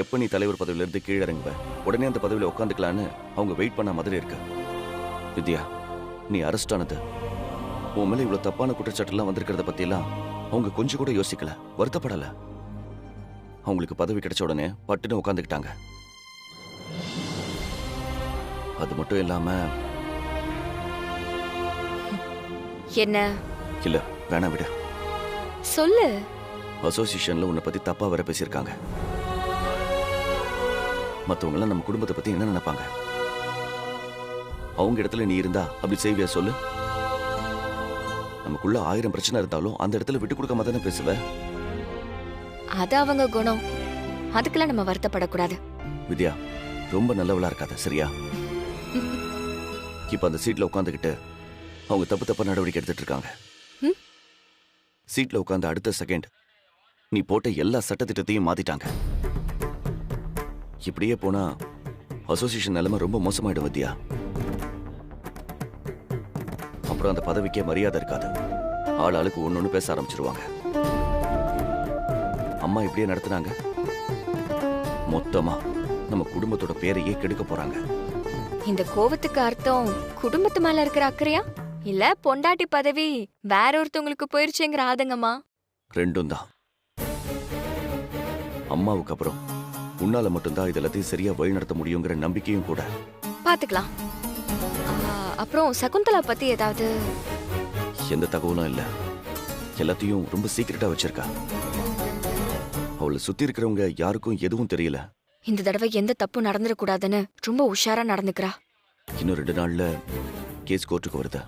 எப்ப நீ தலைவர் பதவியில இருந்து கீழே இறங்குவ, உடனே அந்த பதவியில உட்காந்துக்கலான்னு அவங்க வெயிட் பண்ண மாதிரி இருக்கு. வித்யா, நீ அரெஸ்ட் ஆனது, உன் மேல இவ்வளவு தப்பான குற்றச்சாட்டுலாம் வந்திருக்கிறத பத்தி எல்லாம் அவங்க கொஞ்சம் கூட யோசிக்கல, வருத்தப்படல. அவங்களுக்கு பதவி கிடைச்ச உடனே பட்டுன்னு உட்காந்துக்கிட்டாங்க. அது மட்டும் இல்லாம என்ன? இல்ல, வேணா விட. சொல்லு. அசோசியேஷன்ல உன்னை பத்தி தப்பா வர பேசியிருக்காங்க. மத்தவங்க எல்லாம் நம்ம குடும்பத்தை பத்தி என்ன நினைப்பாங்க? அவங்க இடத்துல நீ இருந்தா அப்படி செய்வியா சொல்லு? நமக்குள்ள 1000 பிரச்சனை இருந்தாலும் அந்த இடத்துல விட்டு கொடுக்காம தானே பேசுவ. அது அவங்க குணம், அதுக்கெல்லாம் நம்ம வருத்தப்படக்கூடாது. வித்யா, ரொம்ப நல்லவளா இருக்காத, சரியா? இப்ப அந்த சீட்ல உட்காந்துக்கிட்டு அவங்க தப்பு தப்பா நடவடிக்கை எடுத்துட்டு இருக்காங்க. சீட்ல உட்காந்து அடுத்த செகண்ட் நீ போட்ட எல்லா சட்டத்திட்டத்தையும் மாத்திட்டாங்க. இப்படியே போனா அசோசியேஷன் நிலைமை ரொம்ப மோசமாயிடும் வித்யா. அப்புறம் அந்த பதவிக்கே மரியாதை இருக்காது. ஆள் ஆளுக்கு ஒன்னொன்னு பேச ஆரம்பிச்சிருவாங்க. அம்மா இப்படியே நடத்துனாங்க, மொத்தமா நம்ம குடும்பத்தோட பேரையே கெடுக்க போறாங்க. இந்த கோவத்துக்கு அர்த்தம் குடும்பத்து மேல இருக்கிற அக்கறையா, இல்ல பொண்டாட்டி பதவி வேற ஒருத்தவங்களுக்கு போயிருச்சுங்கிற ஆதங்கமா? ரெண்டும் தான். அம்மாவுக்கு அப்புறம் உன்னால மட்டும்தான் இதெல்லாத்தையும் சரியா வழிநடத்த முடியுங்கிற நம்பிக்கையும் கூட. பாத்துக்கலாம். அப்புறம் சகுந்தலா பத்தி ஏதாவது? எந்த தகவலும் இல்ல, எல்லாத்தையும் ரொம்ப சீக்கிரட்டா வச்சிருக்கா. அவளை சுத்தி இருக்கிறவங்க யாருக்கும் எதுவும் தெரியல. இந்த தடவை எந்த தப்பு நடந்துடக்கூடாதுன்னு ரொம்ப உஷாரா நடந்துக்கிறா. இன்னும் 2 நாள்ல கேஸ் கோர்ட்டுக்கு வருது.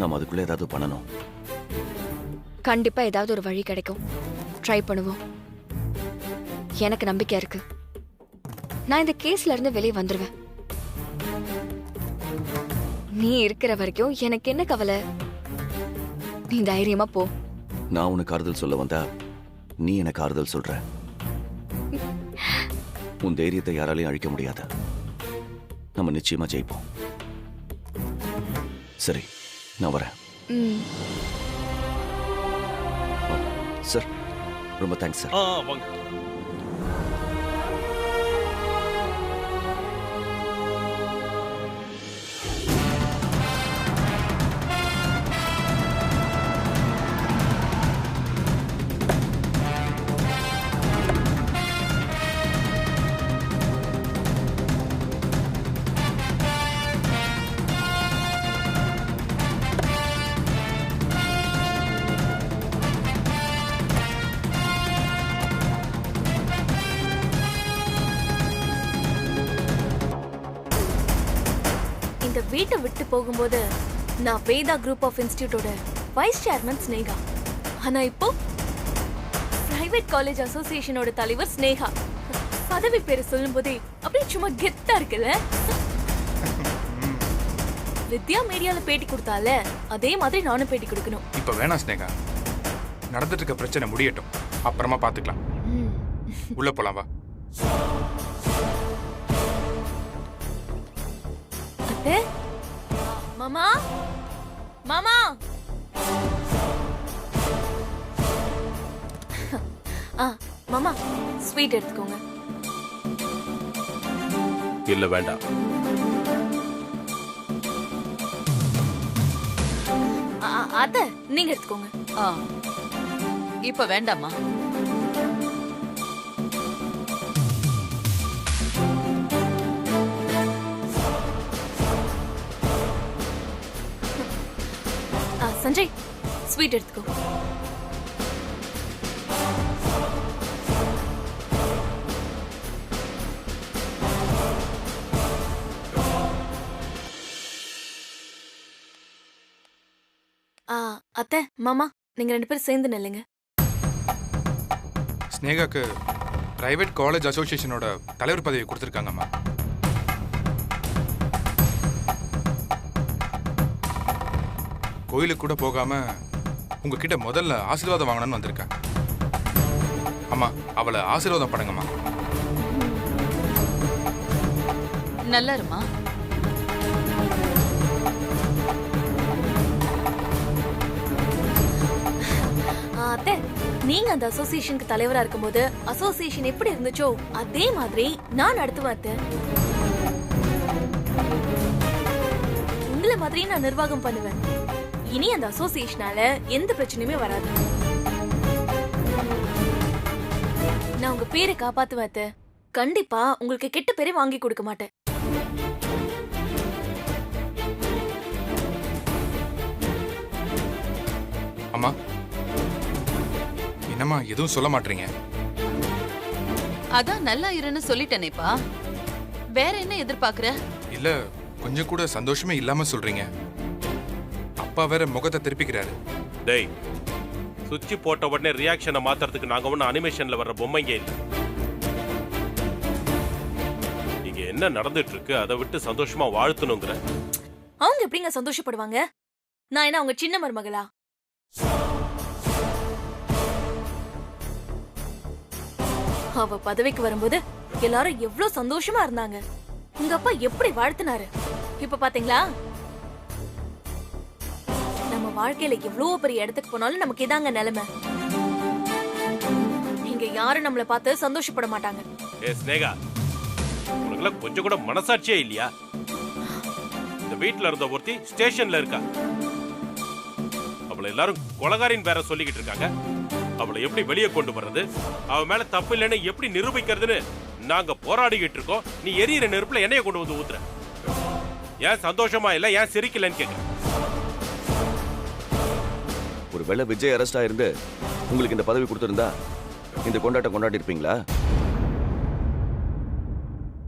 நாம அதுக்குள்ள ஏதாவது பண்ணணும். கண்டிப்பா ஏதாவது ஒரு வழி கிடைக்கும். ட்ரை பண்ணுவோம். எனக்கு நம்பிக்கை இருக்கு. நான் இந்த கேஸ்ல இருந்து வெளியே வந்துருவேன். நீ இருக்கிற வரைக்கும் எனக்கு என்ன கவலை? நீ தைரியமா போ. நான் உனக்கு ஆறுதல் சொல்ல வந்தா நீ எனக்கு ஆறுதல் சொல்ற. உன் தைரியத்தை யாராலையும் அழிக்க முடியாது. நம்ம நிச்சயமா ஜெயிப்போம். சரி, நான் வரேன். சார், ரொம்ப தேங்க்ஸ் சார். வீட்டை விட்டு போகும்போது நான் வேதா குரூப் ஆஃப் இன்ஸ்டிடியூட்டோட வைஸ் சேர்மன் ஸ்னேகா. ஆனா இப்போ பிரைவேட் காலேஜ் அசோசியேஷனோட தலைவர் ஸ்னேகா. பதவி பேரை சொல்லும் போதே அப்படியே சும்மா கெத்தா இருக்குல்ல. வித்யா மீடியால பேட்டி கொடுத்தால அதே மாதிரி நானும் பேட்டி கொடுக்கணும். இப்ப வேணாம் ஸ்னேகா, நடந்துட்டு இருக்க பிரச்சனை முடியட்டும், அப்புறமா பாத்துக்கலாம். உள்ள போலாம் வா. மாமா, மாமா, மாமா ஸ்வீட் எடுத்துக்கோங்க. இல்ல வேண்டாம். அத்தை நீங்க எடுத்துக்கோங்க. இப்ப வேண்டாமா? சஞ்சய் ஸ்வீட் எடுத்துக்கோ. அத்தை, மாமா, நீங்க 2 பேரும் சேர்ந்து நில்லுங்க. ஸ்னேகாக்கு பிரைவேட் காலேஜ் அசோசியேஷனோட தலைவர் பதவி கொடுத்துருக்காங்கம்மா. கோயிலுக்கு கூட போகாம உங்ககிட்ட முதல்ல ஆசீர்வாதம் வாங்கணும்னு வந்திருக்கேன். அம்மா, அவளை ஆசீர்வாதம் பண்ணுங்கம்மா. நல்லா இருமா. அத்தை நீங்க அந்த அசோசியேஷனுக்கு தலைவரா இருக்கும்போது அசோசியேஷன் எப்படி இருந்துச்சோ அதே மாதிரி நான் நடத்துவேன் அத்தை. உங்களை மாதிரி நான் நிர்வாகம் பண்ணுவேன். இனி அந்த அசோசியேஷனால எந்த பிரச்சனையுமே வராது. நான் உங்க பேரை காப்பாத்துவேன் அத்தை. கண்டிப்பா உங்களுக்கு கெட்ட பேரை வாங்கி கொடுக்க மாட்டேன். அம்மா என்னம்மா எதுவும் சொல்ல மாட்டீங்க? அதான் நல்லா இருன்னு சொல்லிட்டேனேப்பா. வேற என்ன எதிர்பார்க்கற? இல்ல கொஞ்சம் கூட சந்தோஷமே இல்லாம சொல்றீங்க. அப்பா வேற முகத்தை திருப்பிக்கிறாரு. டேய், சுவிட்ச் போட்ட உடனே ரியாக்ஷனை மாத்துறதுக்கு நாங்க ஒன்னும் அனிமேஷன்ல வர்ற பொம்மைங்க இல்ல. இங்க என்ன நடந்துட்டு இருக்கு அதை விட்டு சந்தோஷமா வாழ்த்தணுங்கிற. அவங்க எப்படிங்க சந்தோஷப்படுவாங்க? நான் என்ன அவங்க சின்ன மருமகளா? அவ பதவிக்கு வரும்போது எல்லாரும் எவ்வளவு சந்தோஷமா இருந்தாங்க. உங்க அப்பா எப்படி வாழ்த்தினாரு. இப்ப பாத்தீங்களா? நம்ம வாழ்க்கையில எவ்வளவு பெரிய இடத்துக்கு போனாலும் நமக்கு இதாங்க நிலைமை. இங்க யாரும் நம்மள பார்த்து சந்தோஷப்பட மாட்டாங்க. ஏ ஸ்னேகா, உனக்குலாம் கொஞ்சம் கூட மனசாட்சியே இல்லையா? இந்த வீட்டுல இருந்த ஒருத்தி ஸ்டேஷன்ல இருக்கா. அவளை எல்லாரும் கொலகாரின் வேற சொல்லிக்கிட்டு இருக்காங்க. அவளை எப்படி வெளியே கொண்டு வர்றது, அவ மேல தப்பு இல்லைன்னு எப்படி நிரூபிக்கிறதுன்னு நாங்க போராடிக்கிட்டு இருக்கோம். நீ எரியிற நெருப்புல எண்ணெயை கொண்டு வந்து ஊத்துற. ஏன் சந்தோஷமா இல்ல, ஏன் சிரிக்கலன்னு கேக்குற? ஒருவேளை விஜய் அரெஸ்ட் ஆயிருந்து உங்களுக்கு இந்த பதவி கொடுத்திருந்தா இந்த கொண்டாட்டம் கொண்டாடி இருப்பீங்களா?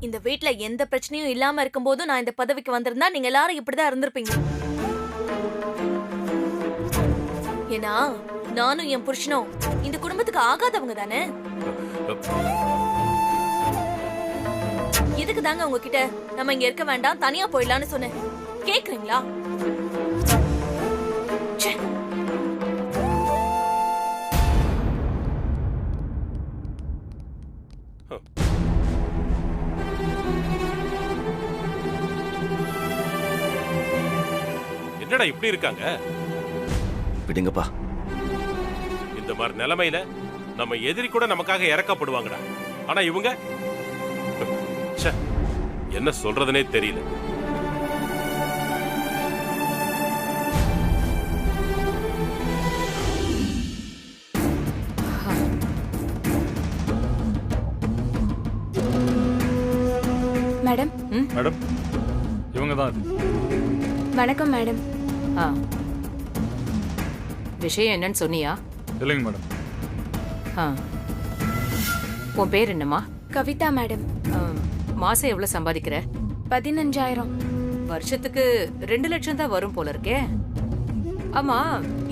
இந்த வீட்ல எந்த பிரச்சனையும் இல்லாம இருக்கும்போது நான் இந்த பதவிக்கு வந்திருந்தா நீங்க எல்லாரும் இப்படிதான் இருந்திருப்பீங்க. ஏன்னா நானும் என் புருஷனும் இந்த குடும்பத்துக்கு ஆகாதவங்க தானே. எதுக்கு தாங்க உங்ககிட்ட நம்ம இங்க இருக்க வேண்டாம் தனியா போயிடலாம்னு சொன்னேன். கேக்குறீங்களா? ச்சே. என்னடா இப்படி இருக்காங்க? விடுங்கப்பா. இந்த மாதிரி நிலைமையில நம்ம எதிரி கூட நமக்காக இறக்கப்படுவாங்கடா. ஆனா இவங்க ச்சே, என்ன சொல்றதுனே தெரியல. மேடம். மேடம், இவங்க தான் அது. வணக்கம் மேடம். விஷயம் என்னன்னு சொன்னியா? இல்லைங்க மேடம். உன் பேர் என்னம்மா? கவிதா மேடம். மாசம் எவ்வளவு சம்பாதிக்கிற? 15,000. வருஷத்துக்கு 2 லட்சம் தான் வரும் போல இருக்கே. ஆமா,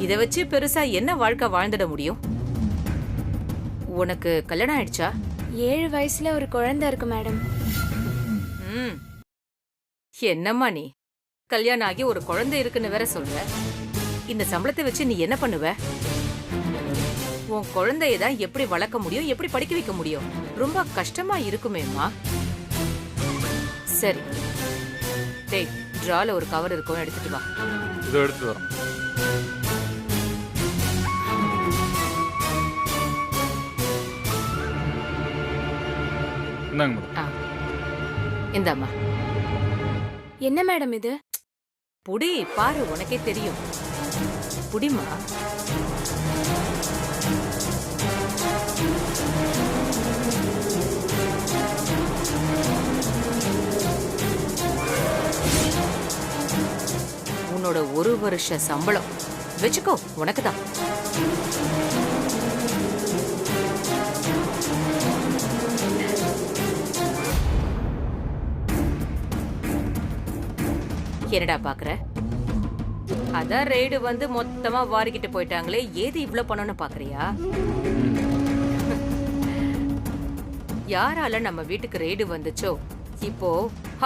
இத வச்சு பெருசா என்ன வாழ்க்கை வாழ்ந்துட முடியும்? உனக்கு கல்யாணம் ஆயிடுச்சா? 7 வயசுல ஒரு குழந்தை இருக்கு மேடம். என்னம்மா நீ கல்யாணம் ஆகி ஒரு குழந்தை இருக்குன்னு வேற சொல்ற. இந்த சம்பளத்தை வச்சு நீ என்ன பண்ணுவ? உன் குழந்தைய தான் எப்படி வளர்க்க முடியும், எப்படி படிக்க வைக்க முடியும்? ரொம்ப கஷ்டமா இருக்குமேம்மா. சரி, டேய், டிரால ஒரு கவர் இருக்கும், எடுத்துட்டு வா. இதோ எடுத்துட்டு வரேன். இந்தாங்க மேடம். இந்தாம்மா. என்ன மேடம் இது? புடி, பாரு, உனக்கே தெரியும். புடிமா. உன்னோட 1 வருஷ சம்பளம் வச்சுக்கோ, உனக்குதான். என்னடா பாக்குற? அதான் ரெய்டு வந்து மொத்தமா வாரிக்கிட்டு போயிட்டாங்களே, ஏது இவ்ளோ பணம்னு பாக்குறியா? யாரால நம்ம வீட்டுக்கு ரெய்டு வந்துச்சோ இப்போ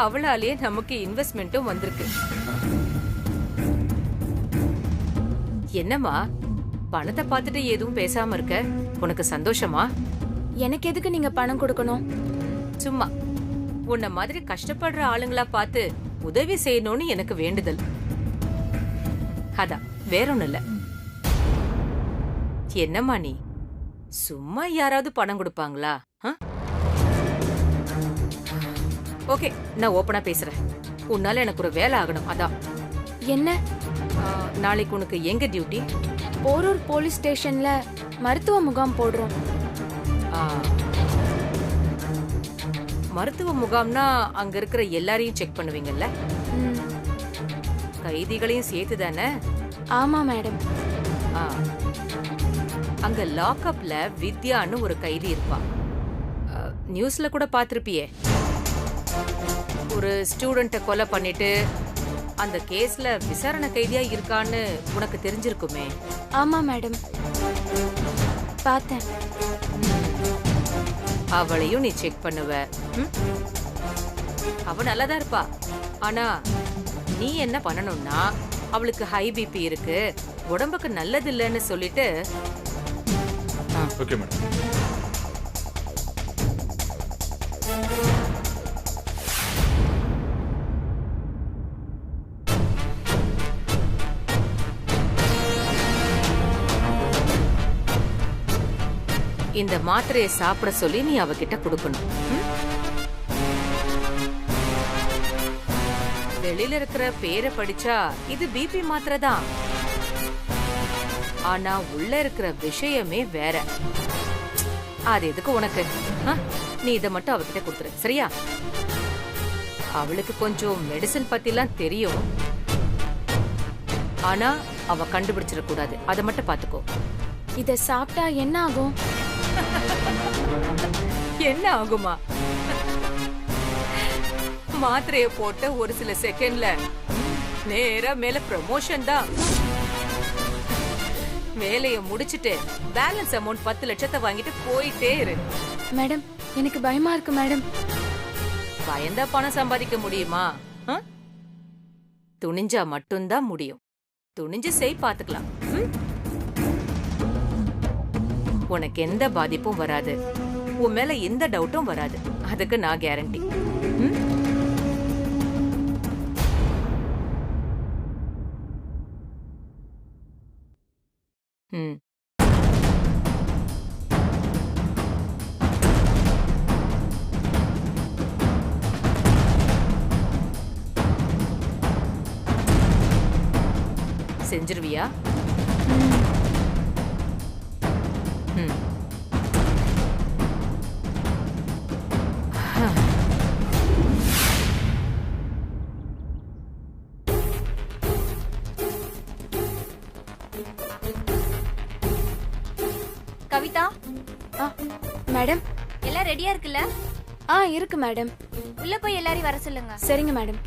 அவளாலேயே நமக்கு இன்வெஸ்ட்மெண்ட்டும் வந்திருக்கு. என்னம்மா பணத்தை பார்த்துட்டு எதுவும் பேசாம இருக்க? உனக்கு சந்தோஷமா? எனக்கு எதுக்கு நீங்க பணம் கொடுக்கணும்? சும்மா உன்ன மாதிரி கஷ்டப்படுற ஆளுங்களா பார்த்து உதவி செய்யணும்னு எனக்கு வேண்டுதல். அதான், வேற ஒண்ணும் இல்ல. என்னம்மா நீ சும்மா யாராவது பணம் கொடுப்பாங்களா? ஓகே, நான் ஓப்பனா பேசுறேன். உன்னால எனக்கு ஒரு வேலை ஆகணும், அதான். என்ன? நாளைக்கு உனக்கு எங்க டியூட்டி? போரூர் போலீஸ் ஸ்டேஷன்ல மருத்துவ முகாம் போடுறோம். மருத்துவ முகாம்னா அங்க இருக்கிற எல்லாரையும் செக் பண்ணுவீங்கல்ல? கைதிகளையும் சேர்த்து தானே? ஆமா மேடம். அங்க லாக்அப்ல வித்யான்னு ஒரு கைதி இருப்பா. நியூஸ்ல கூட பாத்திருப்பியே. ஒரு ஸ்டூடெண்ட்டை கொலை பண்ணிட்டு அந்த கேஸ்ல விசாரணை கைதியா இருக்கான்னு உனக்கு தெரிஞ்சிருக்குமே. ஆமா மேடம், பார்த்தேன். அவளையும் நீ செக் பண்ணுவ. அவ நல்லாதான் இருப்பா. ஆனா நீ என்ன பண்ணணும்னா, அவளுக்கு ஹை பிபி இருக்கு, உடம்புக்கு நல்லது இல்லைன்னு சொல்லிட்டு. Okay madam. இந்த மாத்திரையை சாப்பிட சொல்லி நீ அவகிட்ட கொடுக்கணும். வெளியில இருக்கிற பேரை படிச்சா இது பிபி மாத்திரை தான். ஆனா உள்ள இருக்கிற விஷயமே வேற. அது எதுக்கு உனக்கு? நீ இதை மட்டும் அவகிட்ட கொடுத்துரு, சரியா? அவளுக்கு கொஞ்சம் மெடிசன் பத்திலாம் தெரியும். ஆனா அவ கண்டுபிடிச்சிட கூடாது, அதை மட்டும் பாத்துக்கோ. இத சாப்பிட்டா என்ன ஆகும்? என்ன ஆகுமா? மாத்திரைய போட்ட ஒரு சில செகண்ட்ல நேரா மேல ப்ரமோஷன் தான். வேலைய முடிச்சிட்டு பேலன்ஸ் அமௌண்ட் 10 லட்சத்தை வாங்கிட்டு போயிட்டே இரு. மேடம், எனக்கு பயமா இருக்கு மேடம். பயந்தா பணம் சம்பாதிக்க முடியுமா? துணிஞ்சா மட்டும்தான் முடியும். துணிஞ்சு செய், பாத்துக்கலாம். உனக்கு எந்த பாதிப்பும் வராது, உன் மேல எந்த டவுட்டும் வராது. அதுக்கு நான் கேரண்டி. செஞ்சிருவியா? கவிதா, மேடம், எல்லாம் ரெடியா இருக்குல்ல? இருக்கு மேடம். உள்ள போய் எல்லாரையும் வர சொல்லுங்க. சரிங்க மேடம்.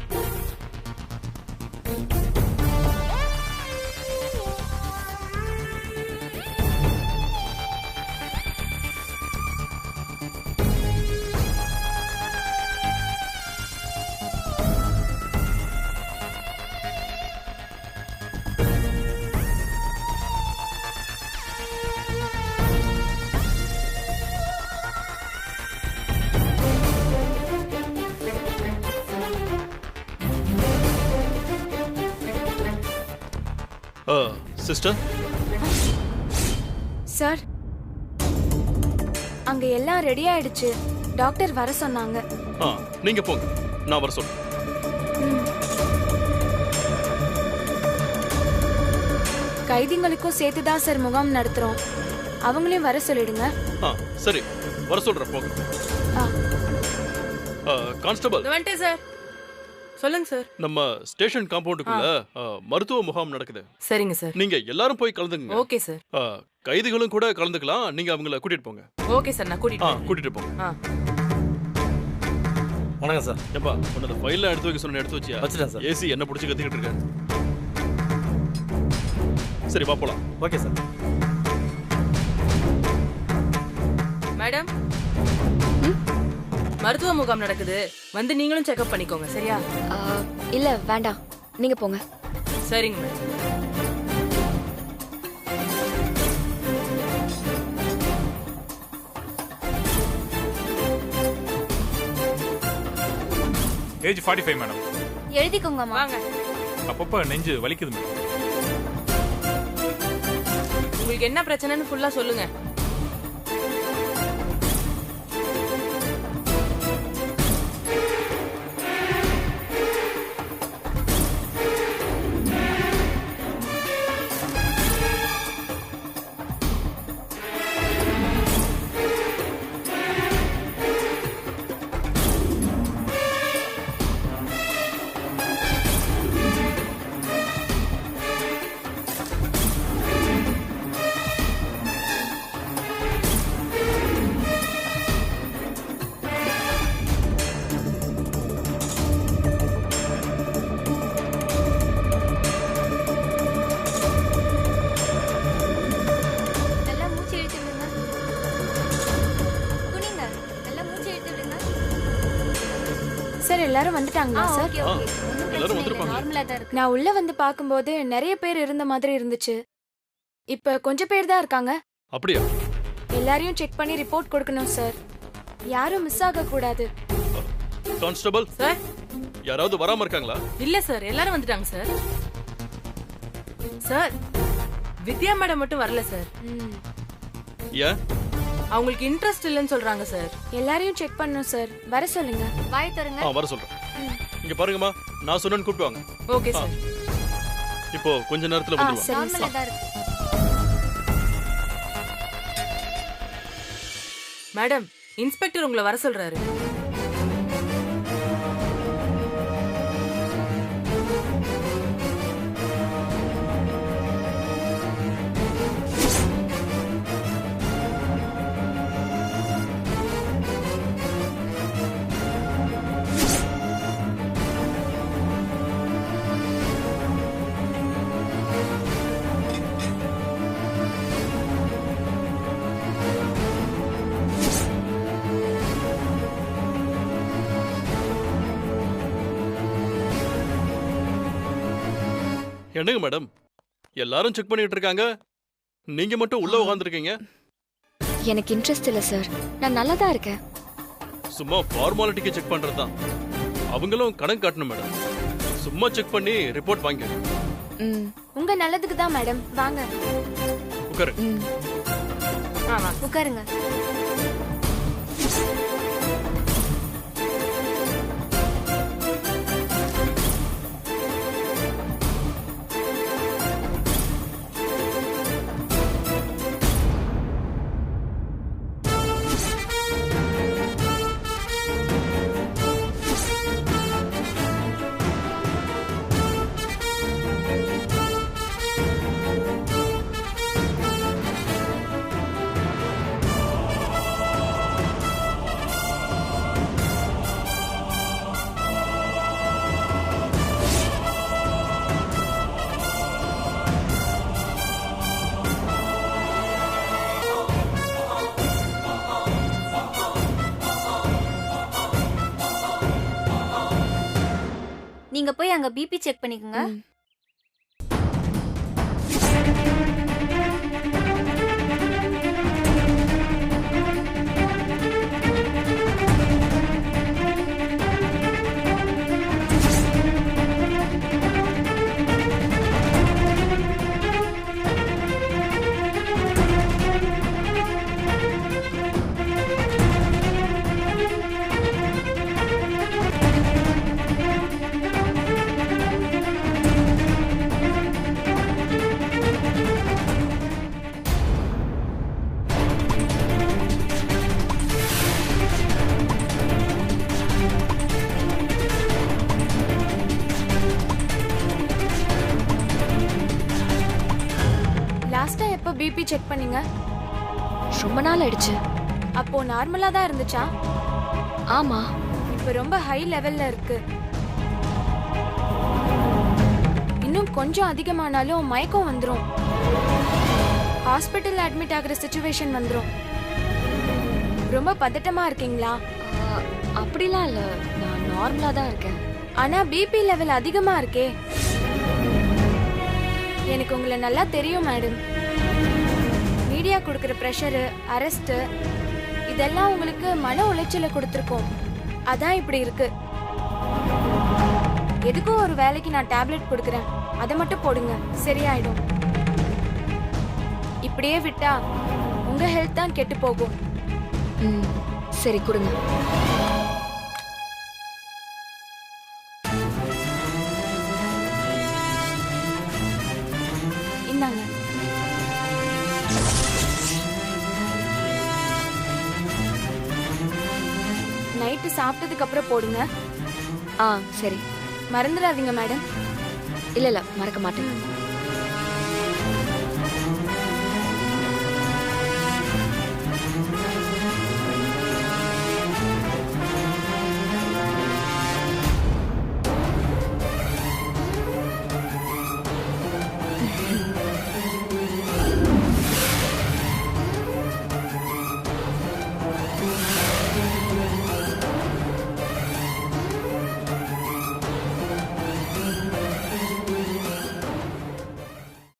சிஸ்டர். சார், அங்க எல்லாம் ரெடி ஆயிடுச்சு. டாக்டர் வர சொன்னாங்க. நீங்க போங்க, நான் வர சொல்றேன். கைதிகளுக்கும் சேர்த்துதான் சார் முகாம் நடத்துறோம். அவங்களையும் வர சொல்லிடுங்க. சரி, வர சொல்றேன், போங்க. கான்ஸ்டபிள். வந்துட்டேன் சார். சொல்லுங்க சார். நம்ம ஸ்டேஷன் காம்பவுண்டுக்குள்ள மருத்துவ முகாம் நடக்குது. சரிங்க சார். நீங்க எல்லாரும் போய் கலந்துங்க. Okay sir. கைதிகளும் கூட கலந்துக்கலாம். நீங்க அவங்கள கூட்டிட்டு போங்க. ஓகே சார், நான் கூட்டிட்டு போங்க. வணக்கம் சார். ஏப்பா, உன்னோட ஃபைல்ல எடுத்து வைக்க சொன்ன எடுத்து வச்சியா? வச்சிட்டேன் சார். ஏசி என்ன பிடிச்சி கத்திக்கிட்டு இருக்க. சரி, வா போலாம். Okay sir. மேடம், மருத்துவ முகாம் நடக்குது, வந்து நீங்களும் செக்அப் பண்ணிக்கோங்க, சரியா? இல்ல வேண்டாம், நீங்க போங்க. சரிங்க மேடம். Age 45 madam. எழுதிக்கோங்க. வாங்க. அப்பப்ப நெஞ்சு வலிக்குது மேடம். உங்களுக்கு என்ன பிரச்சனைன்னு ஃபுல்லா சொல்லுங்க. சார் எல்லாரும் வந்துட்டாங்களா சார்? ஓகே ஓகே எல்லாரும் வந்திருப்பாங்க. நார்மலா தான் இருக்கு. நான் உள்ள வந்து பார்க்கும்போது நிறைய பேர் இருந்த மாதிரி இருந்துச்சு. இப்ப கொஞ்சம் பேர் தான் இருக்காங்க. அப்படியா? எல்லாரையும் செக் பண்ணி ரிப்போர்ட் கொடுக்கணும் சார். யாரும் மிஸ் ஆக கூடாது. கான்ஸ்டபிள் சார் யாராவது வராம இருக்காங்களா? இல்ல சார், எல்லாரும் வந்துட்டாங்க சார். சார் வித்யா மேடம் மட்டும் வரல சார். ம். ஏன்? அவங்களுக்கு இன்ட்ரெஸ்ட் இல்லைன்னு சொல்றாங்க சார். எல்லாரையும் செக் பண்ணணும் சார். வர சொல்லுங்க. வாய் தருங்க. வர சொல்றேன். இங்க பாருங்கம்மா, நான் சொன்னேன்னு கூப்பிட்டு வாங்க. Okay sir. இப்போ கொஞ்ச நேரத்துல வந்துருவாங்க. சரி நார்மலா சார். தான் இருக்கு. மேடம், இன்ஸ்பெக்டர் உங்களை வர சொல்றாரு. என்னங்க மேடம், எல்லாரும் செக் பண்ணிட்டு இருக்காங்க, நீங்க மட்டும் உள்ள உட்கார்ந்திருக்கீங்க. எனக்கு இன்ட்ரெஸ்ட் இல்ல சார். நான் நல்லா தான் இருக்கேன். சும்மா ஃபார்மாலிட்டிக்கு செக் பண்றதுதான். அவங்களும் கணக்கு காட்டணும் மேடம். சும்மா செக் பண்ணி ரிப்போர்ட் வாங்க. ம். உங்க நல்லதுக்கு தான் மேடம். வாங்க. உட்காரு. ம். உட்காருங்க. நீங்க போய் அங்க பிபி செக் பண்ணிக்கோங்க. லாஸ்டா எப்போ பிபி செக் பண்ணீங்க? ரொம்ப நாள் ஆயிடுச்சு. அப்போ நார்மலா தான் இருந்துச்சா? ஆமா. இப்போ ரொம்ப ஹை லெவல்ல இருக்கு. இன்னும் கொஞ்சம் அதிகமானாலும் மயக்கம் வந்துரும். ஹாஸ்பிட்டல்ல அட்மிட் ஆகுற சிச்சுவேஷன் வந்துரும். ரொம்ப பதட்டமா இருக்கீங்களா? அப்படிலாம் இல்ல. நான் நார்மலா தான் இருக்கேன். ஆனா பிபி லெவல் அதிகமா இருக்கே. எனக்கு உங்களை நல்லா தெரியும் மேடம். மீடியா கொடுக்குற ப்ரெஷரு, அரெஸ்ட் இதெல்லாம் உங்களுக்கு மன உளைச்சலை கொடுத்துருக்கோம். அதான் இப்படி இருக்கு. எதுக்கும் ஒரு வேலைக்கு நான் டேப்லெட் கொடுக்குறேன், அதை மட்டும் போடுங்க, சரியாயிடும். இப்படியே விட்டா உங்க ஹெல்த் தான் கெட்டு போகும். ம். சரி கொடுங்க. இந்தாங்க. நைட்டு சாப்பிட்டதுக்கு அப்புறம் போடுங்க. ஆ சரி. மறந்துடாதீங்க மேடம். இல்ல இல்ல மறக்க மாட்டேன்.